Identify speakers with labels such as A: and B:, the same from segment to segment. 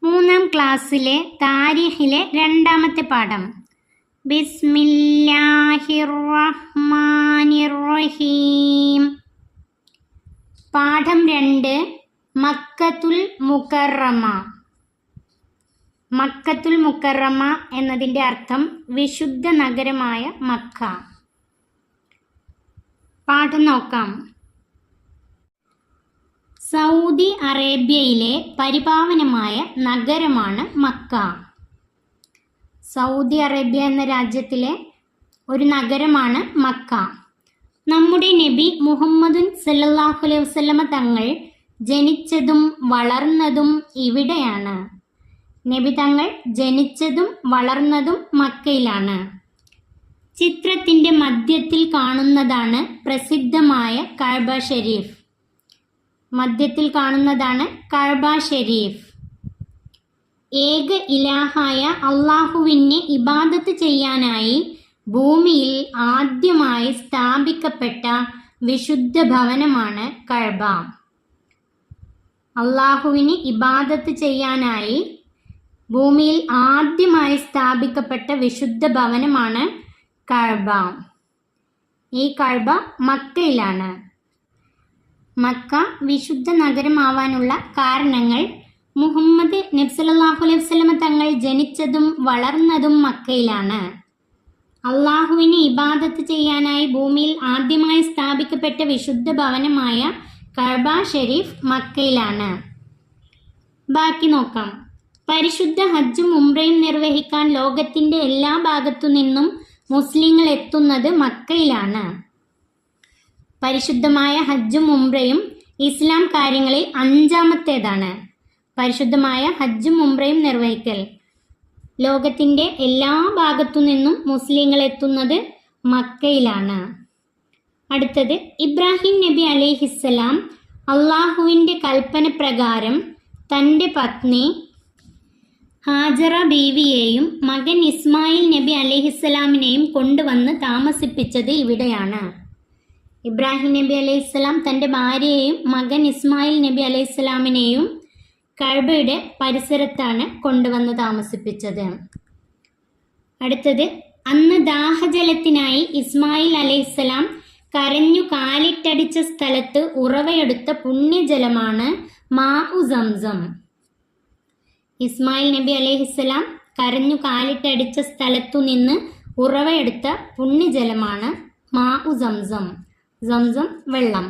A: മൂന്നാം ക്ലാസ്സിലെ താരീഖിലെ രണ്ടാമത്തെ പാഠം. ബിസ്മില്ലാഹിർ റഹ്മാനിർ റഹീം. പാഠം 2. മക്കത്തുൽ മുക്കറമ. മക്കത്തുൽ മുക്കറമ എന്നതിൻ്റെ അർത്ഥം വിശുദ്ധ നഗരമായ മക്ക. പാഠം നോക്കാം. സൗദി അറേബ്യയിലെ പരിപാവനമായ നഗരമാണ് മക്ക. സൗദി അറേബ്യ എന്ന രാജ്യത്തിലെ ഒരു നഗരമാണ് മക്ക. നമ്മുടെ നബി മുഹമ്മദ് സല്ലല്ലാഹു അലൈഹി വസല്ലമ തങ്ങൾ ജനിച്ചതും വളർന്നതും ഇവിടെയാണ്. നബി തങ്ങൾ ജനിച്ചതും വളർന്നതും മക്കയിലാണ്. ചിത്രത്തിൻ്റെ മധ്യത്തിൽ കാണുന്നതാണ് പ്രസിദ്ധമായ കഅബ ഷരീഫ്. മധ്യത്തിൽ കാണുന്നതാണ് കഅബ ഷരീഫ്. ഏക ഇലാഹായ അള്ളാഹുവിനെ ഇബാദത്ത് ചെയ്യാനായി ഭൂമിയിൽ ആദ്യമായി സ്ഥാപിക്കപ്പെട്ട വിശുദ്ധ ഭവനമാണ് കഅബ. അള്ളാഹുവിന് ഇബാദത്ത് ചെയ്യാനായി ഭൂമിയിൽ ആദ്യമായി സ്ഥാപിക്കപ്പെട്ട വിശുദ്ധ ഭവനമാണ് കഅബ. ഈ കഅബ മക്കയിലാണ്. മക്ക വിശുദ്ധ നഗരമാവാനുള്ള കാരണങ്ങൾ: മുഹമ്മദ് നബി സല്ലല്ലാഹു അലൈഹി വസല്ലമ തങ്ങൾ ജനിച്ചതും വളർന്നതും മക്കയിലാണ്. അള്ളാഹുവിന് ഇബാദത്ത് ചെയ്യാനായി ഭൂമിയിൽ ആദ്യമായി സ്ഥാപിക്കപ്പെട്ട വിശുദ്ധ ഭവനമായ കഅബ ഷരീഫ് മക്കയിലാണ്. ബാക്കി നോക്കാം. പരിശുദ്ധ ഹജ്ജും ഉംറയും നിർവഹിക്കാൻ ലോകത്തിൻ്റെ എല്ലാ ഭാഗത്തു നിന്നും മുസ്ലിങ്ങൾ എത്തുന്നത് മക്കയിലാണ്. പരിശുദ്ധമായ ഹജ്ജും ഉംറയും ഇസ്ലാം കാര്യങ്ങളിൽ 5-ാമത്തേതാണ്. പരിശുദ്ധമായ ഹജ്ജും ഉംറയും നിർവഹിക്കൽ. ലോകത്തിൻ്റെ എല്ലാ ഭാഗത്തു നിന്നും മുസ്ലിങ്ങൾ എത്തുന്നത് മക്കയിലാണ്. അടുത്തത്, ഇബ്രാഹിം നബി അലൈഹിസ്സലാം അള്ളാഹുവിൻ്റെ കൽപ്പന പ്രകാരം തൻ്റെ പത്നി ഹാജറ ബീവിയെയും മകൻ ഇസ്മായിൽ നബി അലൈഹിസ്സലാമിനെയും കൊണ്ടുവന്ന് താമസിപ്പിച്ചത് ഇവിടെയാണ്. ഇബ്രാഹിം നബി അലൈഹിസ്സലാം തൻ്റെ ഭാര്യയെയും മകൻ ഇസ്മായിൽ നബി അലൈഹിസ്സലാമിനെയും കഅബയുടെ പരിസരത്താണ് കൊണ്ടുവന്ന് താമസിപ്പിച്ചത്. അടുത്തത്, അന്ന് ദാഹജലത്തിനായി ഇസ്മായിൽ അലൈഹിസ്സലാം കരഞ്ഞു കാലിട്ടടിച്ച സ്ഥലത്ത് ഉറവയെടുത്ത പുണ്യജലമാണ് മാഉ സംസം. ഇസ്മായിൽ നബി അലൈഹിസ്സലാം കരഞ്ഞു കാലിട്ടടിച്ച സ്ഥലത്തു നിന്ന് ഉറവയെടുത്ത പുണ്യജലമാണ് മാഉ സംസം. സംസം വെള്ളം.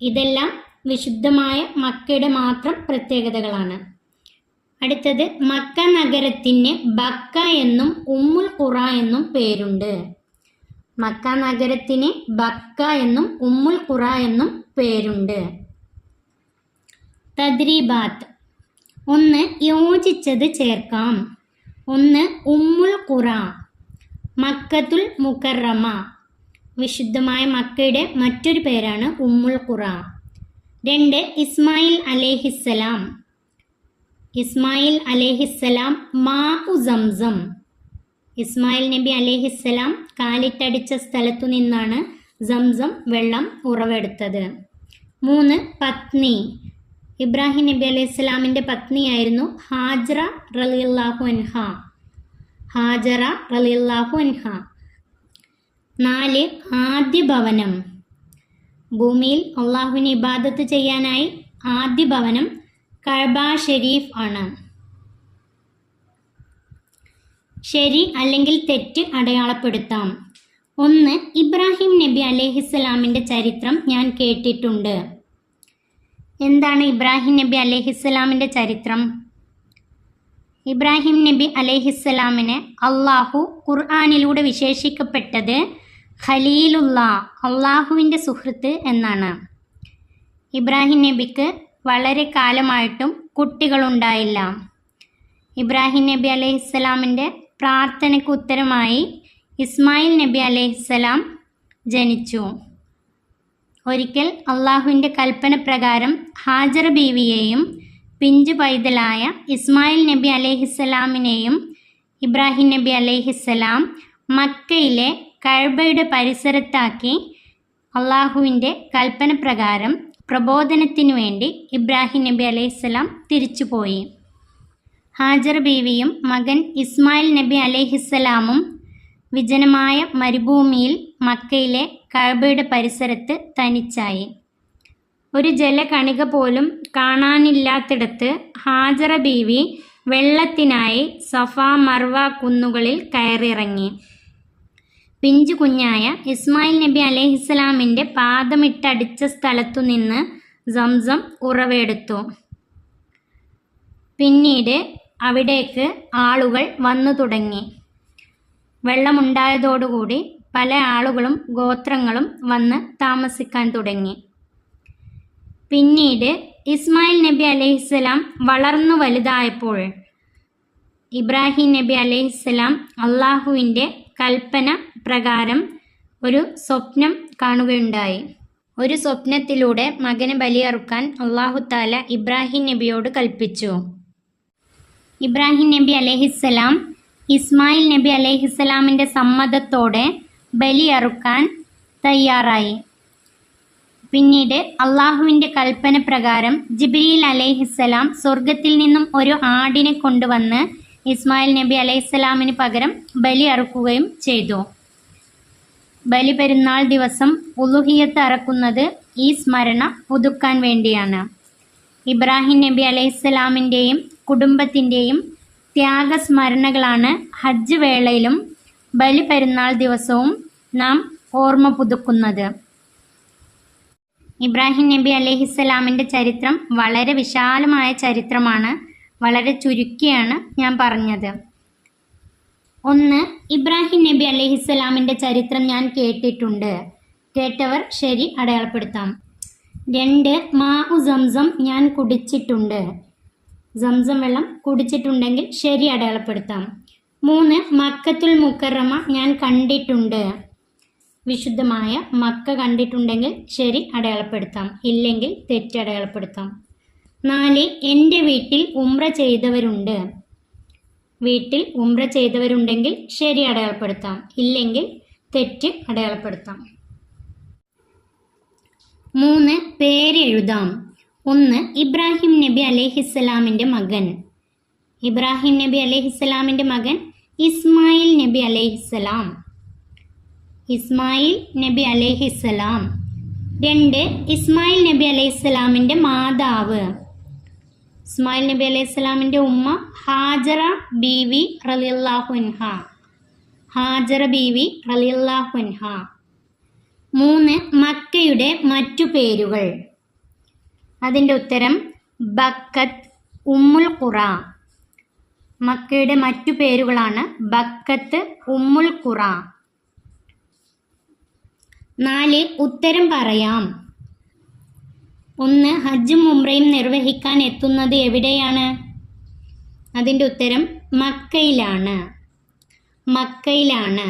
A: ഇതെല്ലാം വിശുദ്ധമായ മക്കയുടെ മാത്രം പ്രത്യേകതകളാണ്. അടുത്തത്, മക്ക നഗരത്തിന് ബക്ക എന്നും ഉമ്മുൽ ഖുറ എന്നും പേരുണ്ട്. മക്ക നഗരത്തിന് ബക്ക എന്നും ഉമ്മുൽ ഖുറ എന്നും പേരുണ്ട്. തദ്രീബാത്ത്. 1. യോജിച്ചത് ചേർക്കാം. 1. ഉമ്മുൽ ഖുറ, മക്കത്തുൽ മുക്കറമ. വിശുദ്ധമായ മക്കയുടെ മറ്റൊരു പേരാണ് ഉമ്മുൽ ഖുറ. 2. ഇസ്മായിൽ അലൈഹിസ്സലാം. ഇസ്മായിൽ അലൈഹിസ്സലാം മാഉ സംസം. ഇസ്മായിൽ നബി അലൈഹിസ്സലാം കാലിട്ടടിച്ച സ്ഥലത്തു നിന്നാണ് സംസം വെള്ളം ഉറവെടുത്തത്. 3. പത്നി. ഇബ്രാഹിം നബി അലൈഹിസ്സലാമിൻ്റെ പത്നിയായിരുന്നു ഹാജറ റളിയല്ലാഹു അൻഹ. ഹാജറ റളിയല്ലാഹു അൻഹ. 4. ആദ്യ ഭവനം. ഭൂമിയിൽ അള്ളാഹുവിനെ ഇബാദത്ത് ചെയ്യാനായി ആദ്യ ഭവനം കഅബ ഷരീഫ് ആണ്. ശരി അല്ലെങ്കിൽ തെറ്റ് അടയാളപ്പെടുത്താം. 1. ഇബ്രാഹിം നബി അലൈഹിസ്സലാമിൻ്റെ ചരിത്രം ഞാൻ കേട്ടിട്ടുണ്ട്. എന്താണ് ഇബ്രാഹിം നബി അലൈഹിസ്സലാമിൻ്റെ ചരിത്രം? ഇബ്രാഹിം നബി അലൈഹിസ്സലാമിനെ അള്ളാഹു ഖുർആനിലൂടെ വിശേഷിക്കപ്പെട്ടത് ഖലീലുല്ലാ, അള്ളാഹുവിൻ്റെ സുഹൃത്ത് എന്നാണ്. ഇബ്രാഹിം നബിക്ക് വളരെ കാലമായിട്ടും കുട്ടികളുണ്ടായില്ല. ഇബ്രാഹിം നബി അലൈഹിസ്സലാമിൻ്റെ പ്രാർത്ഥനയ്ക്ക് ഉത്തരമായി ഇസ്മായിൽ നബി അലൈഹിസ്സലാം ജനിച്ചു. ഒരിക്കൽ അള്ളാഹുവിൻ്റെ കൽപ്പന പ്രകാരം ഹാജറ ബീവിയെയും പിഞ്ചു പൈതലായ ഇസ്മായിൽ നബി അലൈഹിസ്സലാമിനെയും ഇബ്രാഹിം നബി അലൈഹിസ്സലാം മക്കയിലെ കഅബയുടെ പരിസരത്താക്കി അള്ളാഹുവിൻ്റെ കൽപ്പന പ്രകാരം പ്രബോധനത്തിനു വേണ്ടി ഇബ്രാഹിം നബി അലൈഹിസ്സലാം തിരിച്ചുപോയി. ഹാജർ ബീവിയും മകൻ ഇസ്മായിൽ നബി അലൈഹിസ്സലാമും വിജനമായ മരുഭൂമിയിൽ മക്കയിലെ കഅബയുടെ പരിസരത്ത് തനിച്ചായി. ഒരു ജലകണിക പോലും കാണാനില്ലാത്തിടത്ത് ഹാജറ ബീവി വെള്ളത്തിനായി സഫ മർവ കുന്നുകളിൽ കയറിയിറങ്ങി. പിഞ്ചു കുഞ്ഞായ ഇസ്മായിൽ നബി അലൈഹിസ്സലാമിൻ്റെ പാദമിട്ടടിച്ച സ്ഥലത്തുനിന്ന് സംസം ഉറവെടുത്തു. പിന്നീട് അവിടേക്ക് ആളുകൾ വന്നു തുടങ്ങി. വെള്ളമുണ്ടായതോടുകൂടി പല ആളുകളും ഗോത്രങ്ങളും വന്ന് താമസിക്കാൻ തുടങ്ങി. പിന്നീട് ഇസ്മായിൽ നബി അലൈഹിസ്സലാം വളർന്നു വലുതായപ്പോൾ ഇബ്രാഹിം നബി അലൈഹിസ്സലാം അള്ളാഹുവിൻ്റെ കൽപ്പന പ്രകാരം ഒരു സ്വപ്നം കാണുകയുണ്ടായി. ഒരു സ്വപ്നത്തിലൂടെ മകനെ ബലിയറുക്കാൻ അള്ളാഹു താല ഇബ്രാഹിം നബിയോട് കൽപ്പിച്ചു. ഇബ്രാഹിം നബി അലൈഹിസ്സലാം ഇസ്മായിൽ നബി അലൈഹിസ്സലാമിൻ്റെ സമ്മതത്തോടെ ബലിയറുക്കാൻ തയ്യാറായി. പിന്നീട് അള്ളാഹുവിൻ്റെ കൽപ്പന പ്രകാരം ജിബ്രീൽ അലൈഹിസ്സലാം സ്വർഗത്തിൽ നിന്നും ഒരു ആടിനെ കൊണ്ടുവന്ന് ഇസ്മായിൽ നബി അലൈഹിസ്സലാമിന് പകരം ബലി അറുക്കുകയും ചെയ്തു. ബലി പെരുന്നാൾ ദിവസം ഉളുഹിയത്ത് അറക്കുന്നത് ഈ സ്മരണ പുതുക്കാൻ വേണ്ടിയാണ്. ഇബ്രാഹിം നബി അലൈഹിസ്സലാമിൻ്റെയും കുടുംബത്തിൻ്റെയും ത്യാഗസ്മരണകളാണ് ഹജ്ജ് വേളയിലും ബലി പെരുന്നാൾ ദിവസവും നാം ഓർമ്മ പുതുക്കുന്നത്. ഇബ്രാഹിം നബി അലൈഹിസ്സലാമിൻ്റെ ചരിത്രം വളരെ വിശാലമായ ചരിത്രമാണ്. വളരെ ചുരുക്കിയാണ് ഞാൻ പറഞ്ഞത്. 1. ഇബ്രാഹിം നബി അലൈഹിസ്സലാമിൻ്റെ ചരിത്രം ഞാൻ കേട്ടിട്ടുണ്ട്. കേട്ടവർ ശരി അടയാളപ്പെടുത്താം. 2. മാഉ സംസം ഞാൻ കുടിച്ചിട്ടുണ്ട്. സംസം വെള്ളം കുടിച്ചിട്ടുണ്ടെങ്കിൽ ശരി അടയാളപ്പെടുത്താം. 3. മക്കത്തുൽ മുക്കറമ ഞാൻ കണ്ടിട്ടുണ്ട്. വിശുദ്ധമായ മക്ക കണ്ടിട്ടുണ്ടെങ്കിൽ ശരി അടയാളപ്പെടുത്താം, ഇല്ലെങ്കിൽ തെറ്റ് അടയാളപ്പെടുത്താം. 4. എൻ്റെ വീട്ടിൽ ഉംറ ചെയ്തവരുണ്ട്. വീട്ടിൽ ഉംറ ചെയ്തവരുണ്ടെങ്കിൽ ശരി അടയാളപ്പെടുത്താം, ഇല്ലെങ്കിൽ തെറ്റ് അടയാളപ്പെടുത്താം. 3. പേരെഴുതാം. 1. ഇബ്രാഹിം നബി അലൈഹിസ്സലാമിൻ്റെ മകൻ. ഇബ്രാഹിം നബി അലൈഹിസ്സലാമിൻ്റെ മകൻ ഇസ്മായിൽ നബി അലൈഹിസ്സലാം. ഇസ്മായിൽ നബി അലൈഹിസ്സലാം. 2. ഇസ്മായിൽ നബി അലൈഹിസ്സലാമിൻ്റെ മാതാവ്. ഇസ്മായിൽ നബി അലൈഹിസ്സലാമിൻ്റെ ഉമ്മ ഹാജറ ബീവി റളിയല്ലാഹു അൻഹ. ഹാജറ ബീവി റളിയല്ലാഹു അൻഹ. 3. മക്കയുടെ മറ്റു പേരുകൾ. അതിൻ്റെ ഉത്തരം ബക്കത്ത്, ഉമ്മുൽ ഖുറ. മക്കയുടെ മറ്റു പേരുകളാണ് ബക്കത്ത്, ഉമ്മുൽ ഖുറ. 4. ഉത്തരം പറയാം. 1. ഹജ്ജും ഉംറയും നിർവഹിക്കാൻ എത്തുന്നത് എവിടെയാണ്? അതിൻ്റെ ഉത്തരം മക്കയിലാണ്. മക്കയിലാണ്.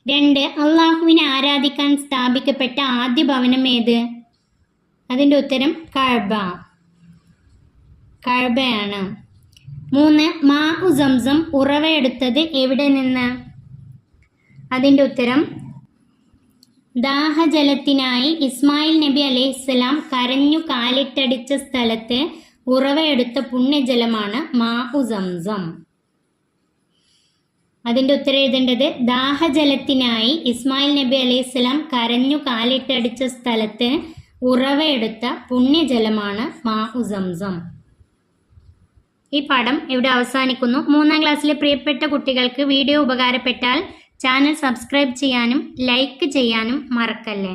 A: 2. അള്ളാഹുവിനെ ആരാധിക്കാൻ സ്ഥാപിക്കപ്പെട്ട ആദ്യ ഭവനം ഏത്? അതിൻ്റെ ഉത്തരം കഅബ. കഅബയാണ്. 3. മാഉ സംസം ഉറവയെടുത്തത് എവിടെ നിന്ന്? അതിൻ്റെ ഉത്തരം ദാഹജലത്തിനായി ഇസ്മായിൽ നബി അലൈഹിസ്സലാം കരഞ്ഞു കാലിട്ടടിച്ച സ്ഥലത്ത് ഉറവയെടുത്ത പുണ്യജലമാണ് മാഉ സംസം. അതിൻ്റെ ഉത്തരം എഴുതേണ്ടത് ദാഹജലത്തിനായി ഇസ്മായിൽ നബി അലൈഹിസ്സലാം കരഞ്ഞു കാലിട്ടടിച്ച സ്ഥലത്ത് ഉറവയെടുത്ത പുണ്യജലമാണ് മാഉ സംസം. ഈ പാഠം ഇവിടെ അവസാനിക്കുന്നു. 3ാം ക്ലാസ്സിലെ പ്രിയപ്പെട്ട കുട്ടികൾക്ക് വീഡിയോ ഉപകാരപ്പെട്ടാൽ ചാനൽ സബ്സ്ക്രൈബ് ചെയ്യാനും ലൈക്ക് ചെയ്യാനും മറക്കല്ലേ.